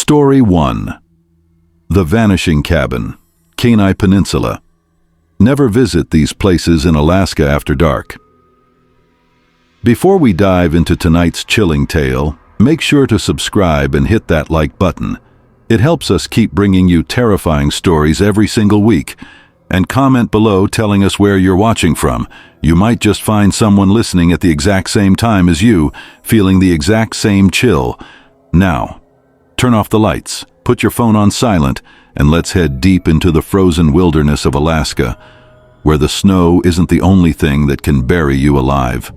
Story 1. The Vanishing Cabin, Kenai Peninsula. Never visit these places in Alaska after dark. Before we dive into tonight's chilling tale, make sure to subscribe and hit that like button. It helps us keep bringing you terrifying stories every single week. And comment below telling us where you're watching from. You might just find someone listening at the exact same time as you, feeling the exact same chill. Now, turn off the lights, put your phone on silent, and let's head deep into the frozen wilderness of Alaska, where the snow isn't the only thing that can bury you alive.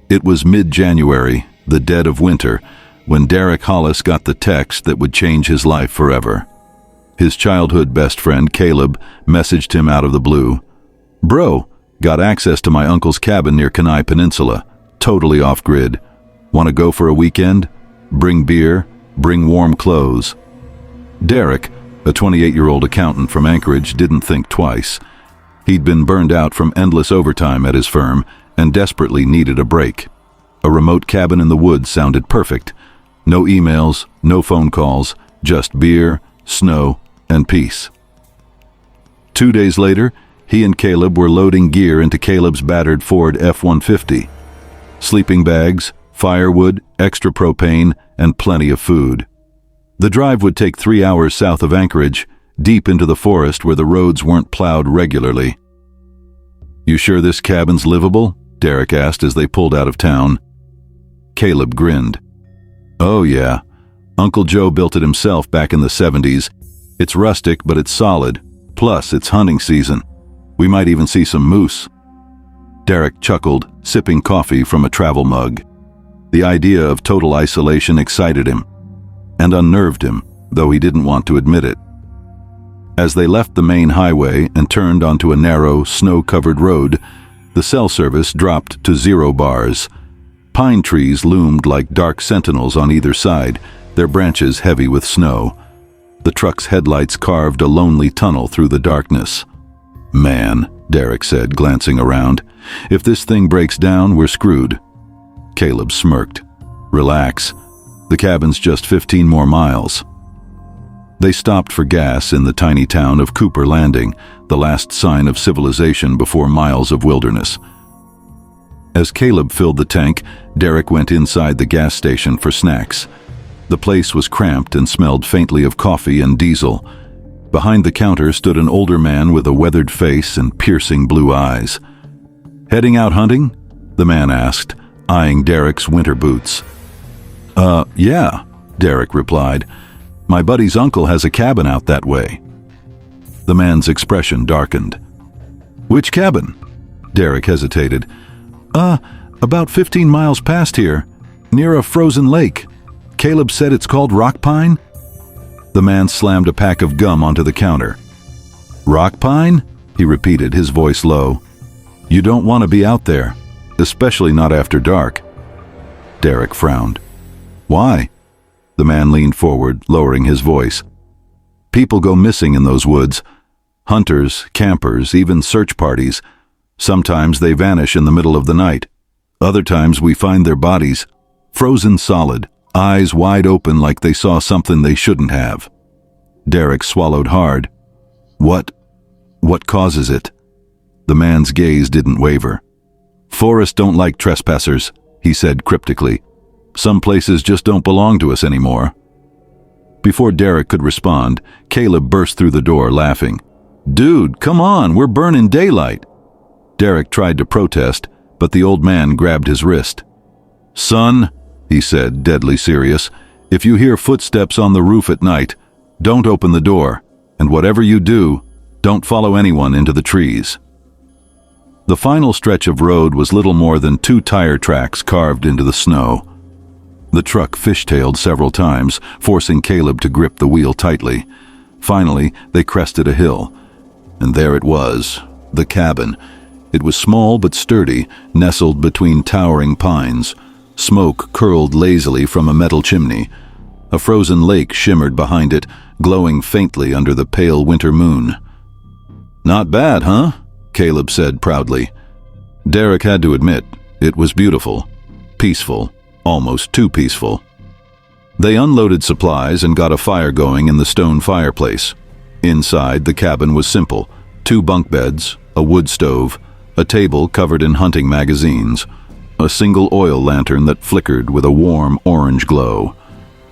It was mid-January, the dead of winter, when Derek Hollis got the text that would change his life forever. His childhood best friend, Caleb, messaged him out of the blue. "Bro, got access to my uncle's cabin near Kenai Peninsula. Totally off-grid. Want to go for a weekend? Bring beer, bring warm clothes." Derek, a 28-year-old accountant from Anchorage, didn't think twice. He'd been burned out from endless overtime at his firm and desperately needed a break. A remote cabin in the woods sounded perfect. No emails, no phone calls, just beer, snow, and peace. 2 days later, he and Caleb were loading gear into Caleb's battered Ford F-150. Sleeping bags, firewood, extra propane, and plenty of food. The drive would take 3 hours south of Anchorage, deep into the forest where the roads weren't plowed regularly. "You sure this cabin's livable?" Derek asked as they pulled out of town. Caleb grinned. "Oh yeah. Uncle Joe built it himself back in the 70s. It's rustic, but it's solid. Plus, it's hunting season. We might even see some moose." Derek chuckled, sipping coffee from a travel mug. The idea of total isolation excited him and unnerved him, though he didn't want to admit it. As they left the main highway and turned onto a narrow, snow-covered road, the cell service dropped to 0 bars. Pine trees loomed like dark sentinels on either side, their branches heavy with snow. The truck's headlights carved a lonely tunnel through the darkness. "Man," Derek said, glancing around, "if this thing breaks down, we're screwed." Caleb smirked. "Relax. The cabin's just 15 more miles." They stopped for gas in the tiny town of Cooper Landing, the last sign of civilization before miles of wilderness. As Caleb filled the tank, Derek went inside the gas station for snacks. The place was cramped and smelled faintly of coffee and diesel. Behind the counter stood an older man with a weathered face and piercing blue eyes. "Heading out hunting?" the man asked, eyeing Derek's winter boots. Yeah," Derek replied. "My buddy's uncle has a cabin out that way." The man's expression darkened. "Which cabin?" Derek hesitated. About 15 miles past here, near a frozen lake. Caleb said it's called Rock Pine." The man slammed a pack of gum onto the counter. "Rock Pine?" he repeated, his voice low. "You don't want to be out there, especially not after dark." Derek frowned. "Why?" The man leaned forward, lowering his voice. "People go missing in those woods. Hunters, campers, even search parties. Sometimes they vanish in the middle of the night. Other times we find their bodies, frozen solid, eyes wide open like they saw something they shouldn't have." Derek swallowed hard. What causes it?" The man's gaze didn't waver. "Forests don't like trespassers," he said cryptically. "Some places just don't belong to us anymore." Before Derek could respond, Caleb burst through the door, laughing. "Dude, come on, we're burning daylight." Derek tried to protest, but the old man grabbed his wrist. "Son," he said, deadly serious, "if you hear footsteps on the roof at night, don't open the door, and whatever you do, don't follow anyone into the trees." The final stretch of road was little more than 2 tire tracks carved into the snow. The truck fishtailed several times, forcing Caleb to grip the wheel tightly. Finally, they crested a hill. And there it was, the cabin. It was small but sturdy, nestled between towering pines. Smoke curled lazily from a metal chimney. A frozen lake shimmered behind it, glowing faintly under the pale winter moon. "Not bad, huh?" Caleb said proudly. Derek had to admit, it was beautiful, peaceful, almost too peaceful. They unloaded supplies and got a fire going in the stone fireplace. Inside, the cabin was simple: 2 bunk beds, a wood stove, a table covered in hunting magazines, a single oil lantern that flickered with a warm orange glow.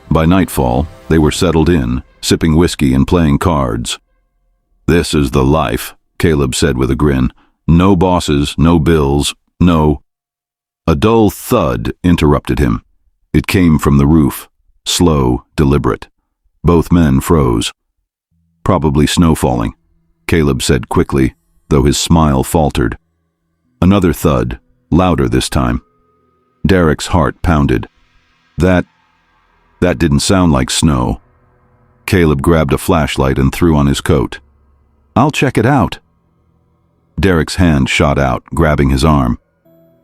By nightfall, they were settled in, sipping whiskey and playing cards. "This is the life," Caleb said with a grin. "No bosses, no bills, no—" A dull thud interrupted him. It came from the roof, slow, deliberate. Both men froze. "Probably snow falling," Caleb said quickly, though his smile faltered. Another thud, louder this time. Derek's heart pounded. That didn't sound like snow. Caleb grabbed a flashlight and threw on his coat. "I'll check it out." Derek's hand shot out, grabbing his arm.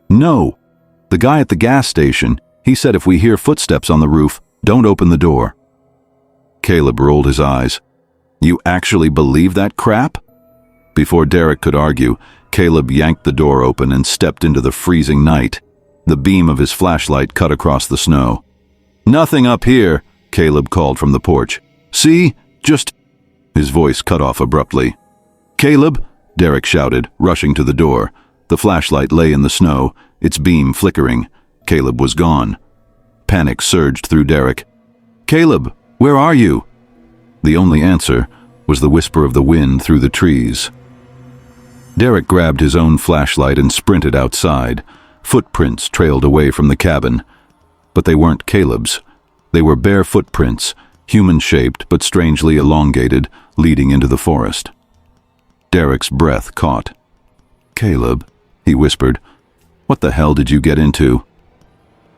"No! The guy at the gas station, he said if we hear footsteps on the roof, don't open the door." Caleb rolled his eyes. "You actually believe that crap?" Before Derek could argue, Caleb yanked the door open and stepped into the freezing night. The beam of his flashlight cut across the snow. "Nothing up here," Caleb called from the porch. "See? Just—" His voice cut off abruptly. "Caleb!" Derek shouted, rushing to the door. The flashlight lay in the snow, its beam flickering. Caleb was gone. Panic surged through Derek. "Caleb, where are you?" The only answer was the whisper of the wind through the trees. Derek grabbed his own flashlight and sprinted outside. Footprints trailed away from the cabin. But they weren't Caleb's. They were bare footprints, human-shaped but strangely elongated, leading into the forest. Derek's breath caught. "Caleb," he whispered, "what the hell did you get into?"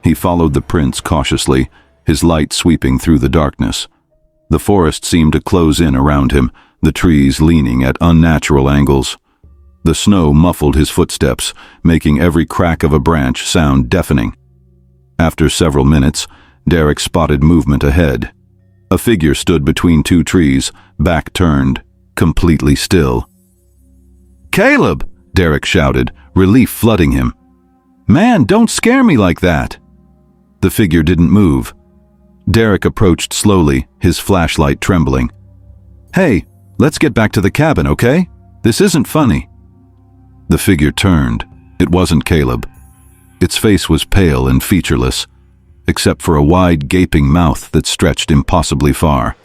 He followed the prints cautiously, his light sweeping through the darkness. The forest seemed to close in around him, the trees leaning at unnatural angles. The snow muffled his footsteps, making every crack of a branch sound deafening. After several minutes, Derek spotted movement ahead. A figure stood between 2 trees, back turned, completely still. "Caleb!" Derek shouted, relief flooding him. "Man, don't scare me like that!" The figure didn't move. Derek approached slowly, his flashlight trembling. "Hey, let's get back to the cabin, okay? This isn't funny." The figure turned. It wasn't Caleb. Its face was pale and featureless, except for a wide, gaping mouth that stretched impossibly far.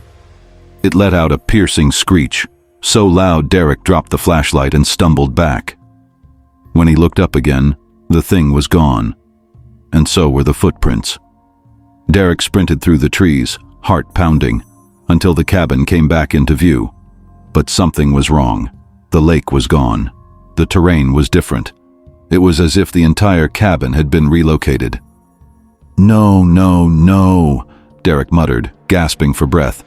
It let out a piercing screech, so loud Derek dropped the flashlight and stumbled back. When he looked up again, the thing was gone, and so were the footprints. Derek sprinted through the trees, heart pounding, until the cabin came back into view. But something was wrong. The lake was gone. The terrain was different. It was as if the entire cabin had been relocated. "No, no, no," Derek muttered, gasping for breath.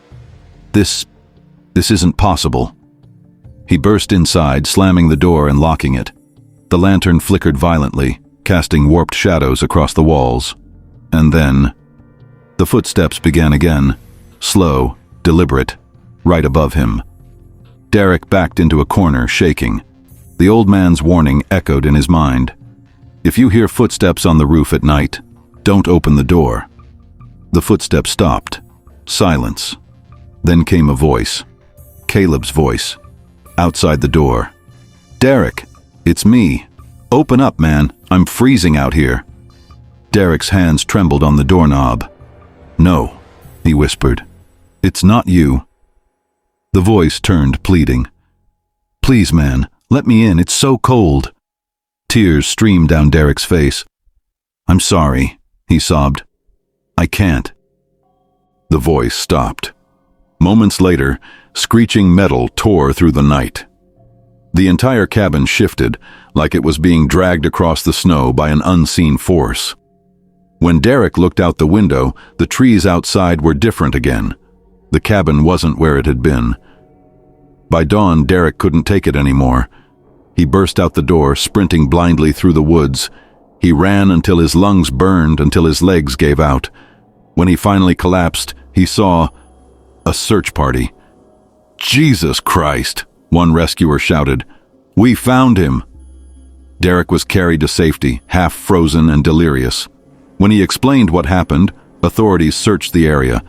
This isn't possible." He burst inside, slamming the door and locking it. The lantern flickered violently, casting warped shadows across the walls. And then, the footsteps began again, slow, deliberate, right above him. Derek backed into a corner, shaking. The old man's warning echoed in his mind. "If you hear footsteps on the roof at night, don't open the door." The footsteps stopped. Silence. Then came a voice. Caleb's voice. Outside the door. "Derek, it's me. Open up, man. I'm freezing out here." Derek's hands trembled on the doorknob. "No," he whispered. "It's not you." The voice turned, pleading. "Please, man, let me in. It's so cold." Tears streamed down Derek's face. "I'm sorry," he sobbed. "I can't." The voice stopped. Moments later, screeching metal tore through the night. The entire cabin shifted, like it was being dragged across the snow by an unseen force. When Derek looked out the window, the trees outside were different again. The cabin wasn't where it had been. By dawn, Derek couldn't take it anymore. He burst out the door, sprinting blindly through the woods. He ran until his lungs burned, until his legs gave out. When he finally collapsed, he saw a search party. "Jesus Christ!" one rescuer shouted. "We found him!" Derek was carried to safety, half frozen and delirious. When he explained what happened, Authorities searched the area,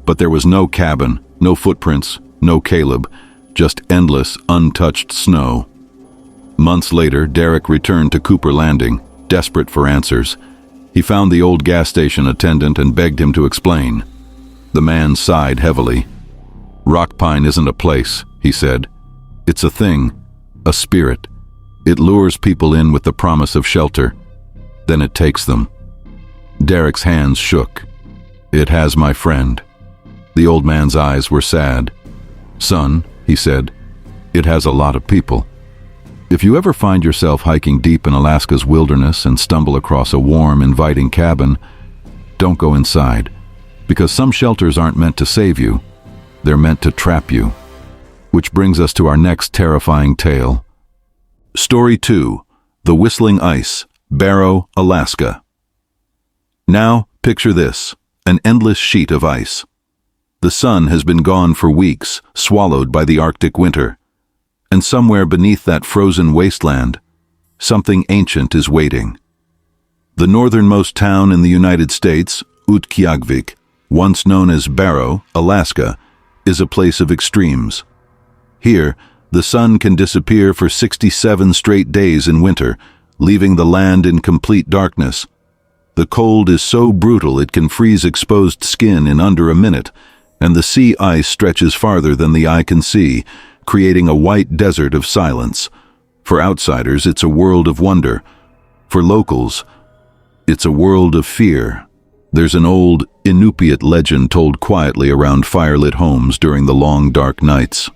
but there was no cabin, no footprints, no Caleb, just endless, untouched snow. Months later, Derek returned to Cooper Landing, desperate for answers. He found the old gas station attendant and begged him to explain. The man sighed heavily. "Rock Pine isn't a place," he said. "It's a thing, a spirit. It lures people in with the promise of shelter. Then it takes them." Derek's hands shook. "It has, my friend." The old man's eyes were sad. "Son," he said, "it has a lot of people. If you ever find yourself hiking deep in Alaska's wilderness and stumble across a warm, inviting cabin, don't go inside, because some shelters aren't meant to save you. They're meant to trap you." Which brings us to our next terrifying tale. Story 2. The Whistling Ice, Barrow, Alaska. Now, picture this, an endless sheet of ice. The sun has been gone for weeks, swallowed by the Arctic winter. And somewhere beneath that frozen wasteland, something ancient is waiting. The northernmost town in the United States, Utqiagvik, once known as Barrow, Alaska, is a place of extremes. Here, the sun can disappear for 67 straight days in winter, leaving the land in complete darkness. The cold is so brutal it can freeze exposed skin in under a minute, and the sea ice stretches farther than the eye can see, creating a white desert of silence. For outsiders, it's a world of wonder. For locals, it's a world of fear. There's an old Inupiat legend told quietly around firelit homes during the long, dark nights.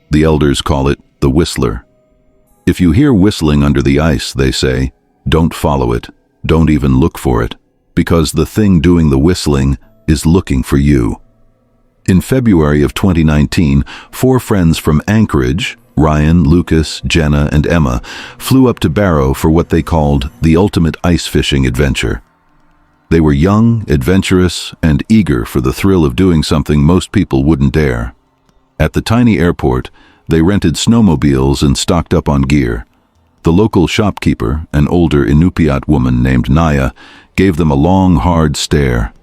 The elders call it the Whistler. If you hear whistling under the ice, they say, don't follow it, don't even look for it, because the thing doing the whistling is looking for you. In February of 2019, 4 friends from Anchorage, Ryan, Lucas, Jenna, and Emma, flew up to Barrow for what they called the ultimate ice fishing adventure. They were young, adventurous, and eager for the thrill of doing something most people wouldn't dare. At the tiny airport, they rented snowmobiles and stocked up on gear. The local shopkeeper, an older Inupiat woman named Naya, gave them a long, hard stare.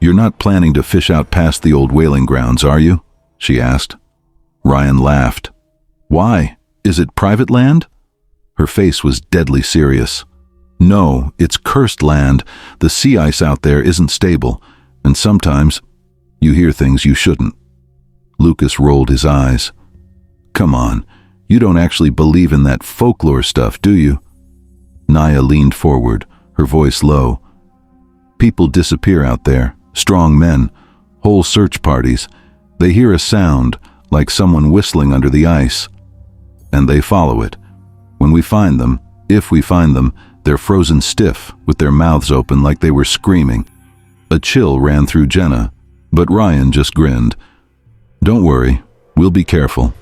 "You're not planning to fish out past the old whaling grounds, are you?" she asked. Ryan laughed. "Why? Is it private land?" Her face was deadly serious. "No, it's cursed land. The sea ice out there isn't stable, and sometimes you hear things you shouldn't." Lucas rolled his eyes. "Come on, you don't actually believe in that folklore stuff, do you?" Naya leaned forward, her voice low. "People disappear out there, strong men, whole search parties. They hear a sound, like someone whistling under the ice, and they follow it. When we find them, if we find them, they're frozen stiff, with their mouths open like they were screaming." A chill ran through Jenna, but Ryan just grinned. "Don't worry, we'll be careful."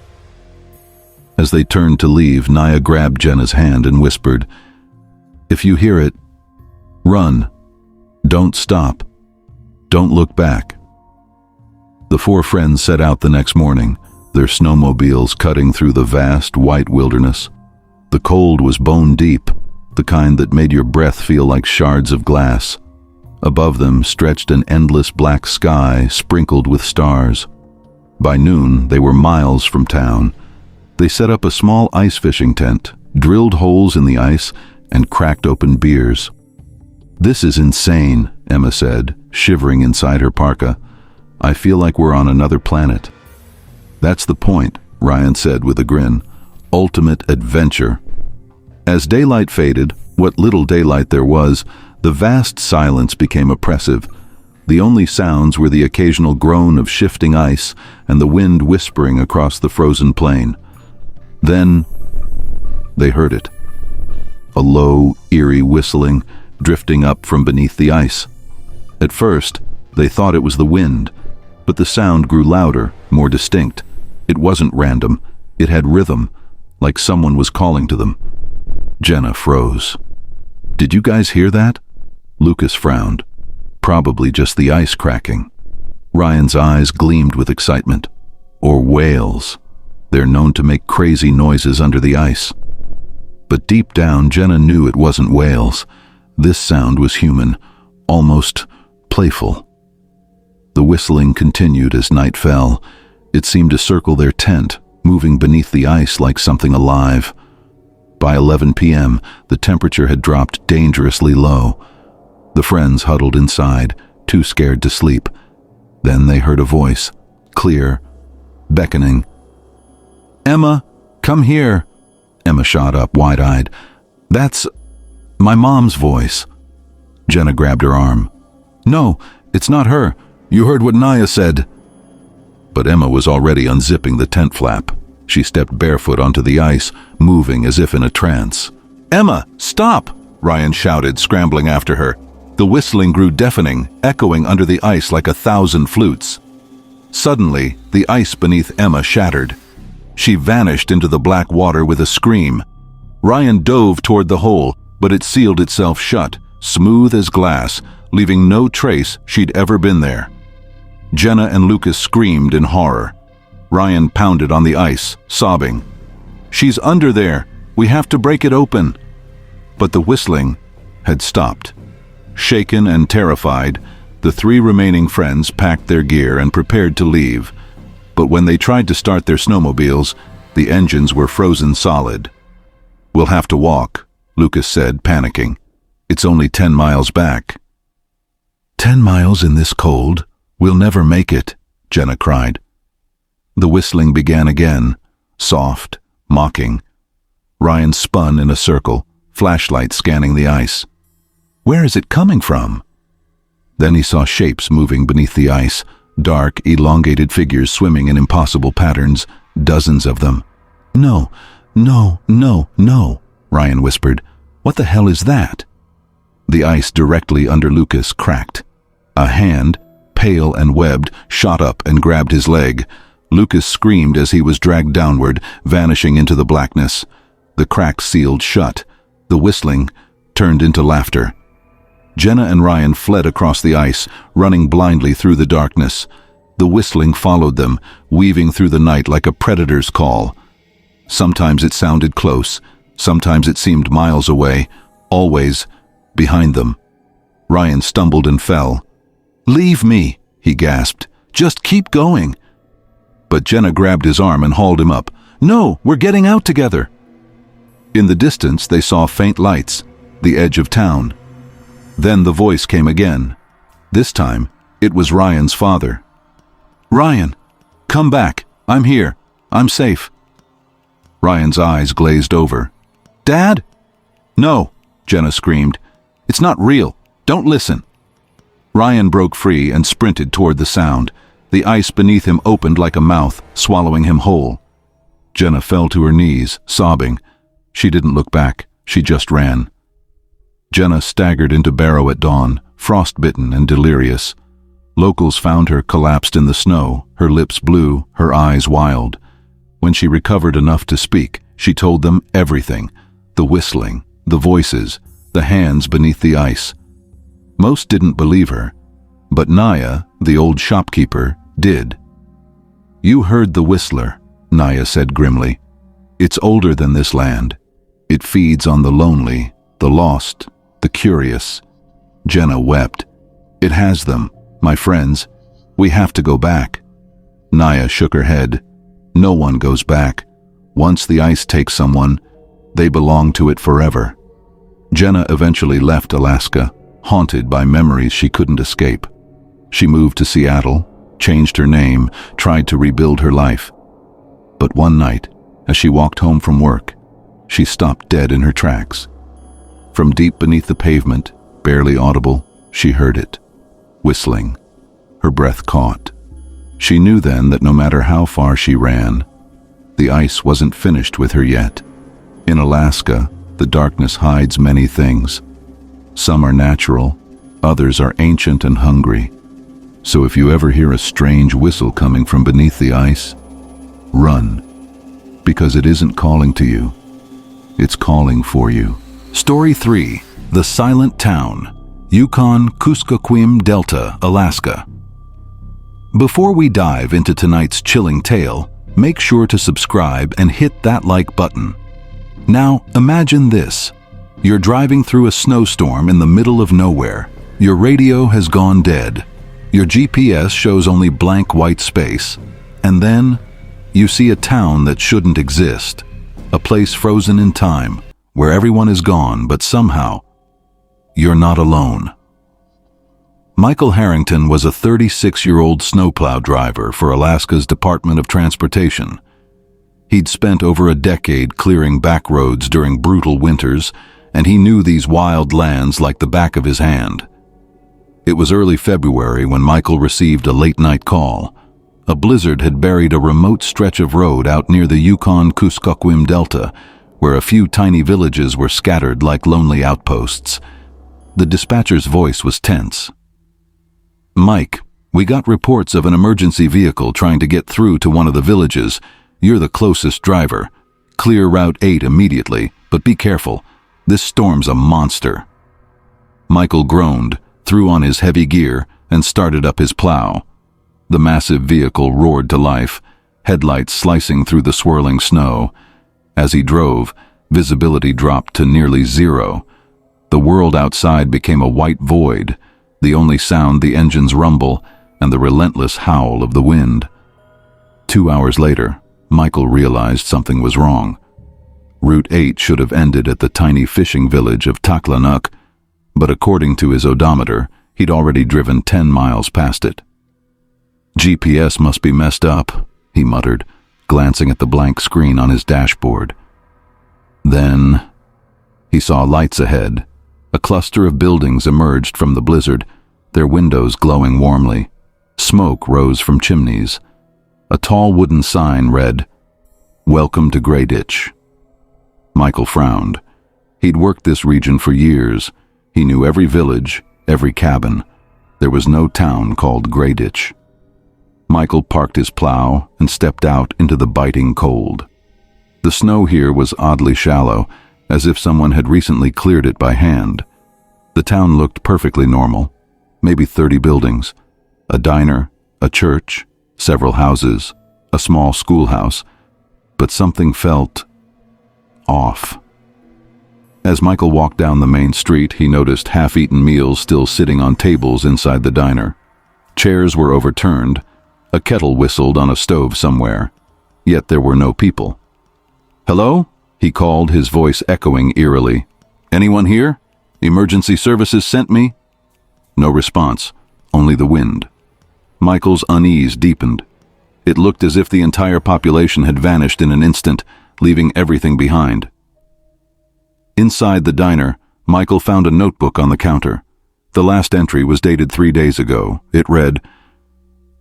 As they turned to leave, Naya grabbed Jenna's hand and whispered, "If you hear it, run. Don't stop. Don't look back." The 4 friends set out the next morning, their snowmobiles cutting through the vast, white wilderness. The cold was bone deep, the kind that made your breath feel like shards of glass. Above them stretched an endless black sky sprinkled with stars. By noon, they were miles from town. They set up a small ice fishing tent, drilled holes in the ice, and cracked open beers. "This is insane," Emma said, shivering inside her parka. "I feel like we're on another planet." "That's the point," Ryan said with a grin. "Ultimate adventure." As daylight faded, what little daylight there was, the vast silence became oppressive. The only sounds were the occasional groan of shifting ice and the wind whispering across the frozen plain. Then they heard it. A low, eerie whistling drifting up from beneath the ice. At first, they thought it was the wind, but the sound grew louder, more distinct. It wasn't random. It had rhythm, like someone was calling to them. Jenna froze. "Did you guys hear that?" Lucas frowned. "Probably just the ice cracking." Ryan's eyes gleamed with excitement. "Or whales. They're known to make crazy noises under the ice." But deep down, Jenna knew it wasn't whales. This sound was human, almost playful. The whistling continued as night fell. It seemed to circle their tent, moving beneath the ice like something alive. By 11 p.m., the temperature had dropped dangerously low. The friends huddled inside, too scared to sleep. Then they heard a voice, clear, beckoning. "Emma, come here." Emma shot up, wide-eyed. "That's my mom's voice." Jenna grabbed her arm. "No, it's not her. You heard what Naya said." But Emma was already unzipping the tent flap. She stepped barefoot onto the ice, moving as if in a trance. "Emma, stop!" Ryan shouted, scrambling after her. The whistling grew deafening, echoing under the ice like 1,000 flutes. Suddenly, the ice beneath Emma shattered. She vanished into the black water with a scream. Ryan dove toward the hole, but it sealed itself shut, smooth as glass, leaving no trace she'd ever been there. Jenna and Lucas screamed in horror. Ryan pounded on the ice, sobbing. "She's under there! We have to break it open!" But the whistling had stopped. Shaken and terrified, the 3 remaining friends packed their gear and prepared to leave. But when they tried to start their snowmobiles, the engines were frozen solid. "We'll have to walk," Lucas said, panicking. "It's only 10 miles back." 10 miles in this cold? We'll never make it," Jenna cried. The whistling began again, soft, mocking. Ryan spun in a circle, flashlight scanning the ice. Where is it coming from? Then he saw shapes moving beneath the ice, dark, elongated figures swimming in impossible patterns, dozens of them. "No, no, no, no," Ryan whispered. "What the hell is that?" The ice directly under Lucas cracked. A hand, pale and webbed, shot up and grabbed his leg. Lucas screamed as he was dragged downward, vanishing into the blackness. The crack sealed shut. The whistling turned into laughter. Jenna and Ryan fled across the ice, running blindly through the darkness. The whistling followed them, weaving through the night like a predator's call. Sometimes it sounded close, sometimes it seemed miles away, always behind them. Ryan stumbled and fell. "Leave me," he gasped. "Just keep going." But Jenna grabbed his arm and hauled him up. "No, we're getting out together." In the distance, they saw faint lights, the edge of town. Then the voice came again. This time, it was Ryan's father. "Ryan, come back. I'm here. I'm safe." Ryan's eyes glazed over. "Dad?" "No," Jenna screamed. "It's not real. Don't listen." Ryan broke free and sprinted toward the sound. The ice beneath him opened like a mouth, swallowing him whole. Jenna fell to her knees, sobbing. She didn't look back. She just ran. Jenna staggered into Barrow at dawn, frostbitten and delirious. Locals found her collapsed in the snow, her lips blue, her eyes wild. When she recovered enough to speak, she told them everything. The whistling, the voices, the hands beneath the ice. Most didn't believe her, but Naya, the old shopkeeper, did. "You heard the whistler," Naya said grimly. "It's older than this land. It feeds on the lonely, the lost, the curious." Jenna wept. "It has them, my friends. We have to go back." Naya shook her head. "No one goes back. Once the ice takes someone, they belong to it forever." Jenna eventually left Alaska, haunted by memories she couldn't escape. She moved to Seattle, changed her name, tried to rebuild her life. But one night, as she walked home from work, she stopped dead in her tracks. From deep beneath the pavement, barely audible, she heard it, whistling. Her breath caught. She knew then that no matter how far she ran, the ice wasn't finished with her yet. In Alaska, the darkness hides many things. Some are natural, others are ancient and hungry. So if you ever hear a strange whistle coming from beneath the ice, run, because it isn't calling to you. It's calling for you. Story 3. The Silent Town, Yukon-Kuskokwim Delta, Alaska. Before we dive into tonight's chilling tale, make sure to subscribe and hit that like button. Now, imagine this. You're driving through a snowstorm in the middle of nowhere. Your radio has gone dead. Your GPS shows only blank white space, and then you see a town that shouldn't exist, a place frozen in time, where everyone is gone, but somehow, you're not alone. Michael Harrington was a 36-year-old snowplow driver for Alaska's Department of Transportation. He'd spent over a decade clearing back roads during brutal winters, and he knew these wild lands like the back of his hand. It was early February when Michael received a late-night call. A blizzard had buried a remote stretch of road out near the Yukon-Kuskokwim Delta, where a few tiny villages were scattered like lonely outposts. The dispatcher's voice was tense. "Mike, we got reports of an emergency vehicle trying to get through to one of the villages. You're the closest driver. Clear Route 8 immediately, but be careful. This storm's a monster." Michael groaned, threw on his heavy gear, and started up his plow. The massive vehicle roared to life, headlights slicing through the swirling snow. As he drove, visibility dropped to nearly zero. The world outside became a white void, the only sound the engine's rumble and the relentless howl of the wind. 2 hours later, Michael realized something was wrong. Route 8 should have ended at the tiny fishing village of Taklanuk, but according to his odometer, he'd already driven 10 miles past it. "GPS must be messed up," he muttered, glancing at the blank screen on his dashboard. Then he saw lights ahead. A cluster of buildings emerged from the blizzard, their windows glowing warmly. Smoke rose from chimneys. A tall wooden sign read, "Welcome to Grey Ditch." Michael frowned. He'd worked this region for years. He knew every village, every cabin. There was no town called Grey Ditch. Michael parked his plow and stepped out into the biting cold. The snow here was oddly shallow, as if someone had recently cleared it by hand. The town looked perfectly normal. Maybe 30 buildings. A diner, a church, several houses, a small schoolhouse. But something felt off. As Michael walked down the main street, he noticed half-eaten meals still sitting on tables inside the diner. Chairs were overturned. A kettle whistled on a stove somewhere. Yet there were no people. "Hello?" he called, his voice echoing eerily. "Anyone here? Emergency services sent me?" No response, only the wind. Michael's unease deepened. It looked as if the entire population had vanished in an instant, leaving everything behind. Inside the diner, Michael found a notebook on the counter. The last entry was dated 3 days ago. It read,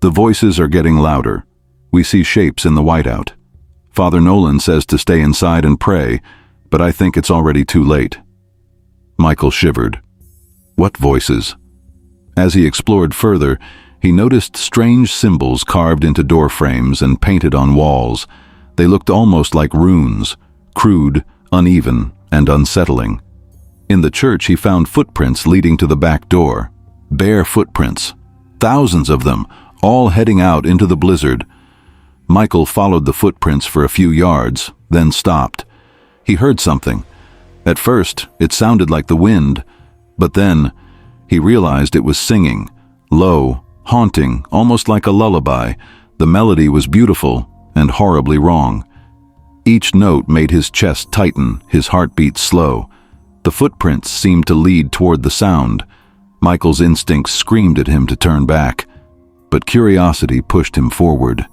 "The voices are getting louder. We see shapes in the whiteout. Father Nolan says to stay inside and pray, but I think it's already too late." Michael shivered. What voices? As he explored further, he noticed strange symbols carved into door frames and painted on walls. They looked almost like runes, crude, uneven, and unsettling. In the church, he found footprints leading to the back door. Bare footprints. Thousands of them, all heading out into the blizzard. Michael followed the footprints for a few yards, then stopped. He heard something. At first, it sounded like the wind, but then he realized it was singing, low, haunting, almost like a lullaby. The melody was beautiful and horribly wrong. Each note made his chest tighten, his heartbeat slow. The footprints seemed to lead toward the sound. Michael's instincts screamed at him to turn back, but curiosity pushed him forward.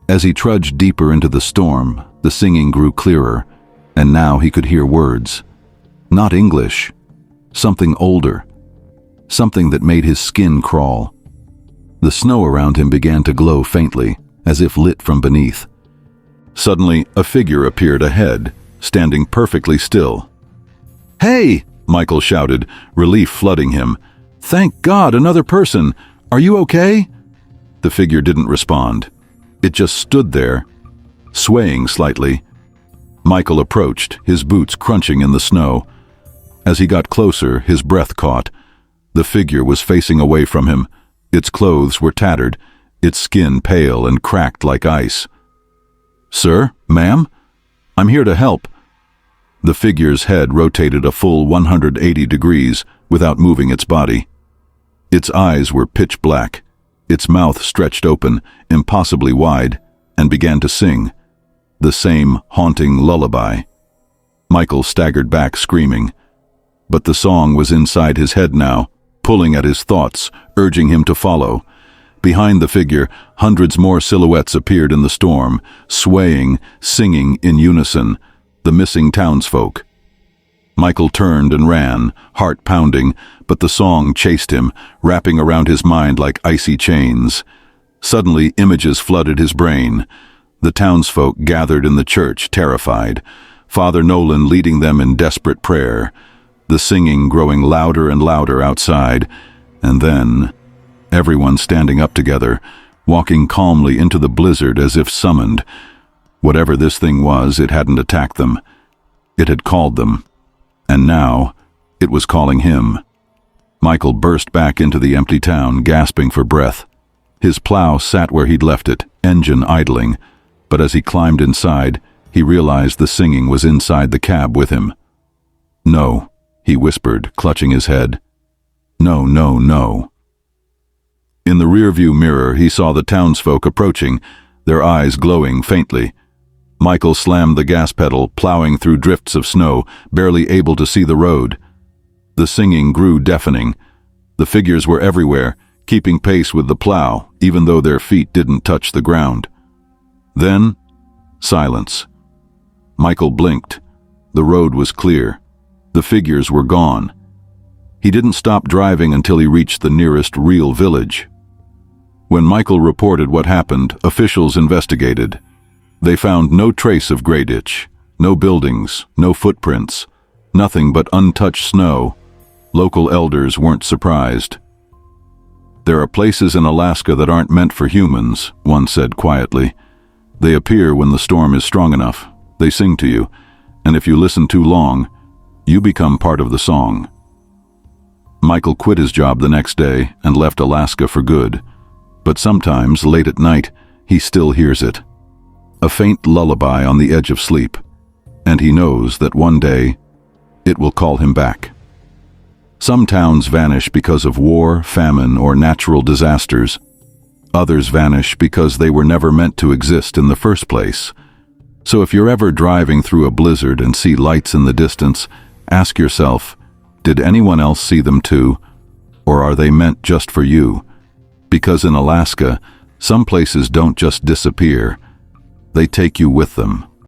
As he trudged deeper into the storm, the singing grew clearer, and now he could hear words. Not English, something older, something that made his skin crawl. The snow around him began to glow faintly, as if lit from beneath. Suddenly, a figure appeared ahead, standing perfectly still. "Hey!" Michael shouted, relief flooding him. "Thank God, another person! Are you okay?" The figure didn't respond. It just stood there, swaying slightly. Michael approached, his boots crunching in the snow. As he got closer, his breath caught. The figure was facing away from him. Its clothes were tattered, its skin pale and cracked like ice. "Sir, ma'am, I'm here to help." The figure's head rotated a full 180 degrees without moving its body. Its eyes were pitch black, its mouth stretched open, impossibly wide, and began to sing, the same haunting lullaby. Michael staggered back, screaming. But the song was inside his head now, pulling at his thoughts, urging him to follow. Behind the figure, hundreds more silhouettes appeared in the storm, swaying, singing in unison, the missing townsfolk. Michael turned and ran, heart pounding, but the song chased him, wrapping around his mind like icy chains. Suddenly, images flooded his brain. The townsfolk gathered in the church, terrified, Father Nolan leading them in desperate prayer, the singing growing louder and louder outside, and then everyone standing up together, walking calmly into the blizzard as if summoned. Whatever this thing was, it hadn't attacked them. It had called them. And now, it was calling him. Michael burst back into the empty town, gasping for breath. His plow sat where he'd left it, engine idling, but as he climbed inside, he realized the singing was inside the cab with him. "No," he whispered, clutching his head. "No, no, no." In the rearview mirror, he saw the townsfolk approaching, their eyes glowing faintly. Michael slammed the gas pedal, plowing through drifts of snow, barely able to see the road. The singing grew deafening. The figures were everywhere, keeping pace with the plow, even though their feet didn't touch the ground. Then, silence. Michael blinked. The road was clear. The figures were gone. He didn't stop driving until he reached the nearest real village. When Michael reported what happened, officials investigated. They found no trace of Greyditch, no buildings, no footprints, nothing but untouched snow. Local elders weren't surprised. "There are places in Alaska that aren't meant for humans," one said quietly. "They appear when the storm is strong enough. They sing to you, and if you listen too long, you become part of the song." Michael quit his job the next day and left Alaska for good. But sometimes, late at night, he still hears it. A faint lullaby on the edge of sleep, and he knows that one day it will call him back. Some towns vanish because of war, famine, or natural disasters. Others vanish because they were never meant to exist in the first place. So if you're ever driving through a blizzard and see lights in the distance, ask yourself, did anyone else see them too? Or are they meant just for you? Because in Alaska, some places don't just disappear. They take you with them.